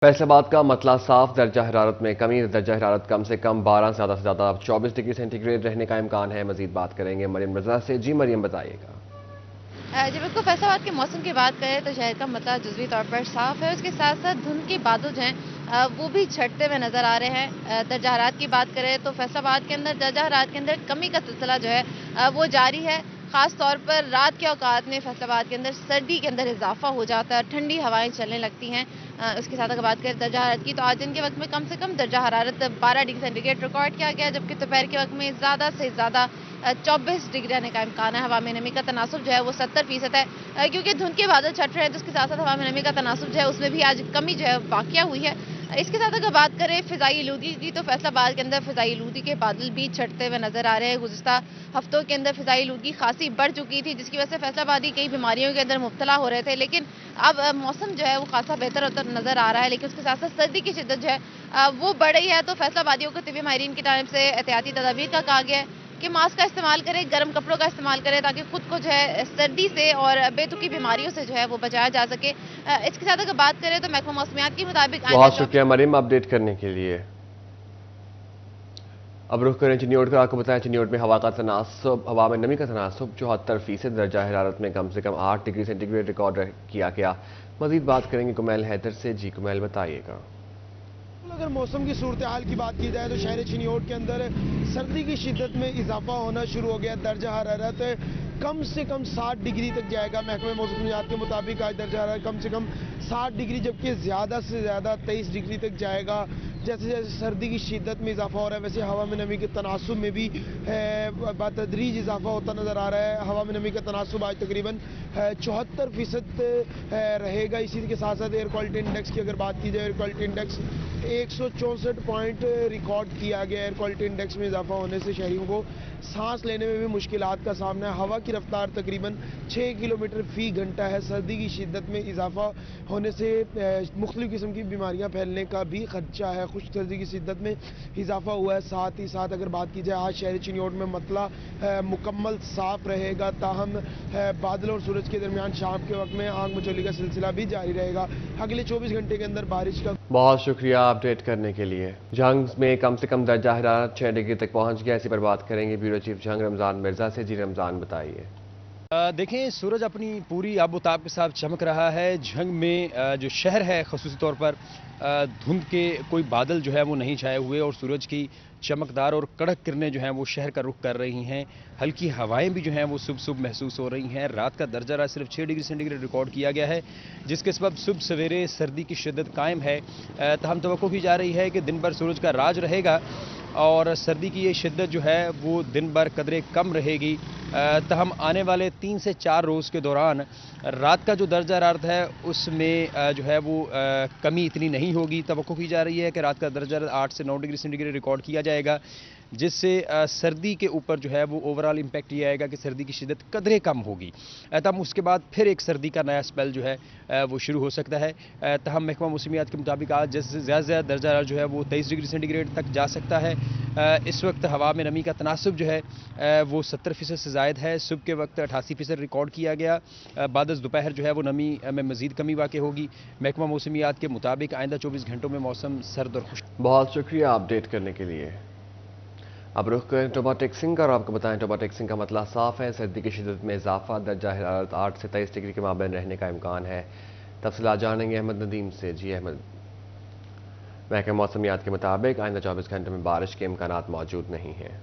फैसलाबाद का मतला साफ, दर्जा हरारत में कमी, दर्जा हरारत कम से कम 12 से ज़्यादा 24 डिग्री सेंटीग्रेड रहने का इम्कान है। मजीद बात करेंगे मरियम रजा से। जी मरियम, बताइएगा। जब इसको फैसलाबाद के मौसम की बात करें तो शहर का मतला जुज़वी तौर पर साफ है। उसके साथ साथ धुंध के बादल जो हैं वो भी छटते हुए नजर आ रहे हैं। दर्जा हरारत की बात करें तो फैसलाबाद के अंदर दर्जा हरारत के अंदर कमी का सिलसिला जो है वो जारी है। खास तौर पर रात के औकात में फैसलाबाद के अंदर सर्दी के अंदर इजाफा हो जाता है, ठंडी हवाएं चलने लगती हैं। उसके साथ अगर बात करें दर्जा हरारत की तो आज दिन के वक्त में कम से कम दर्जा हरारत 12 डिग्री सेंटीग्रेड रिकॉर्ड किया गया, जबकि दोपहर के वक्त में ज़्यादा से ज़्यादा 24 डिग्री रहने का इम्कान है। हवा में नमी का तनासुब जो है वो 70% है, क्योंकि धुंध के बादल छट रहे हैं, तो उसके साथ साथ हवा में नमी का तनासुब जो है उसमें भी आज कमी जो है वाक़या हुई है। इसके साथ अगर बात करें फ़िज़ाई आलूदगी की तो फैसलाबाद के अंदर फ़िज़ाई आलूदगी के बादल भी छटते हुए नज़र आ रहे हैं। गुज़िस्ता हफ्तों के अंदर फ़िज़ाई आलूदगी खासी बढ़ चुकी थी, जिसकी वजह से फैसलाबादी कई बीमारियों के अंदर मुब्तला हो रहे थे। लेकिन अब मौसम जो है वो खासा बेहतर होता नज़र आ रहा है, लेकिन उसके साथ साथ सर्दी की शिद्दत जो है वो बढ़ रही है। तो फैसलाबादियों को तिब्बी माहिरीन की जानिब से एहतियाती तदाबीर का कहा गया है कि मास्क का इस्तेमाल करें, गर्म कपड़ों का इस्तेमाल करें, ताकि खुद को जो है सर्दी से और बेतुकी बीमारियों से जो है वो बचाया जा सके। इसके साथ अगर बात करें तो महकमा मौसमियात के मुताबिक आइंदा बहुत शुक्रिया मरियम अपडेट करने के लिए। अब रुख करें चिन्योट का। आपको बताया चिन्योट में हवा में नमी का तनासुब 74% दर्जा हरारत में कम से कम 8 डिग्री सेंटीग्रेड रिकॉर्ड किया गया। मजीद बात करेंगे कुमैल हैदर से। जी कुमैल, बताइएगा। अगर मौसम की सूरत हाल की बात की जाए तो शहर चिन्योट के अंदर सर्दी की शिद्दत में इजाफा होना शुरू हो गया। दर्जा हरारत कम से कम 60 डिग्री तक जाएगा। महकमे मौसमियात के मुताबिक आज दर्जा हरारत कम से कम 60 डिग्री, जबकि ज़्यादा से ज़्यादा 23 डिग्री तक जाएगा। जैसे जैसे सर्दी की शिद्दत में इजाफा हो रहा है, वैसे हवा में नमी के तनासुब में भी बतदरीज इजाफा होता नज़र आ रहा है। हवा में नमी का तनासुब आज तकरीबन 74% रहेगा। इसी के साथ साथ एयर क्वालिटी इंडेक्स की अगर बात की जाए, air quality index 164 point record किया गया। एयर क्वालिटी इंडेक्स में इजाफा होने से शहरियों को सांस लेने में भी मुश्किलात का सामना है। हवा की रफ्तार तकरीबन 6 किलोमीटर फी घंटा है। सर्दी की शिद्दत में इजाफा होने से मुख्तलिफ किस्म की बीमारियां फैलने का भी खदशा है। खुश्क सर्दी की शिद्दत में इजाफा हुआ है। साथ ही साथ अगर बात की जाए आज शहर चिन्योट में मतला मुकम्मल साफ रहेगा, ताहम बादल और सूरज के दरमियान शाम के वक्त में आग मचोली का सिलसिला भी जारी रहेगा। अगले 24 घंटे के अंदर बारिश का बहुत शुक्रिया अपडेट करने के लिए। जंग में कम से कम दर्जा हरारत 6 डिग्री तक पहुंच गया। इसी पर बात करेंगे ब्यूरो चीफ जंग रमजान मिर्जा से। जी रमजान, बताइए। देखें, सूरज अपनी पूरी आबोताब के साथ चमक रहा है। झंग में जो शहर है ख़ुसूसी तौर पर धुंध के कोई बादल जो है वो नहीं छाए हुए, और सूरज की चमकदार और कड़क किरणें जो हैं वो शहर का रुख कर रही हैं। हल्की हवाएं भी जो हैं वो सुबह सुबह महसूस हो रही हैं। रात का दर्जा सिर्फ 6 डिग्री सेंटीग्रेड रिकॉर्ड किया गया है, जिसके सबब सुबह सवेरे सर्दी की शिद्दत कायम है। तहम तवक्को की जा रही है कि दिन भर सूरज का राज रहेगा और सर्दी की ये शिद्दत जो है वो दिन भर कदरे कम रहेगी। तहम आने वाले 3 से 4 रोज़ के दौरान रात का जो दर्जा हरारत है उसमें जो है वो कमी इतनी नहीं होगी। तवक्को की जा रही है कि रात का दर्जा 8 से 9 डिग्री सेंटीग्रेड रिकॉर्ड किया जाएगा, जिससे सर्दी के ऊपर जो है वो ओवरऑल इम्पैक्ट ये आएगा कि सर्दी की शिद्दत कदरे कम होगी। तब उसके बाद फिर एक सर्दी का नया स्पेल जो है वो शुरू हो सकता है। तहम महकमा मौसमियात के मुताबिक आज जैसे ज़्यादा से ज़्यादा दर्जा जो है वो 23 डिग्री सेंटीग्रेड तक जा सकता है। इस वक्त हवा में नमी का तनासुब जो है वो 70% से ज़ायद है। सुबह के वक्त 88% रिकॉर्ड किया गया। बाद दोपहर जो है वो नमी में मज़ीद कमी वाक़ होगी। महकमा मौसमियात के मुताबिक आइंदा 24 घंटों में मौसम सर्द और खुश्क। बहुत शुक्रिया अपडेट करने के लिए। अब रुख करें टोबा टेक्सिंग का, और आपको बताएं टोबा टेक्सिंग का मतला साफ है। सर्दी की शिद्दत में इजाफा, दर्जा हरारत 8 से 23 डिग्री के माबैन रहने का इम्कान है। तफसीलात जानेंगे अहमद नदीम से। जी अहमद। महकमा मौसमियात के मुताबिक आइंदा 24 घंटों में बारिश के इम्कानात मौजूद नहीं हैं।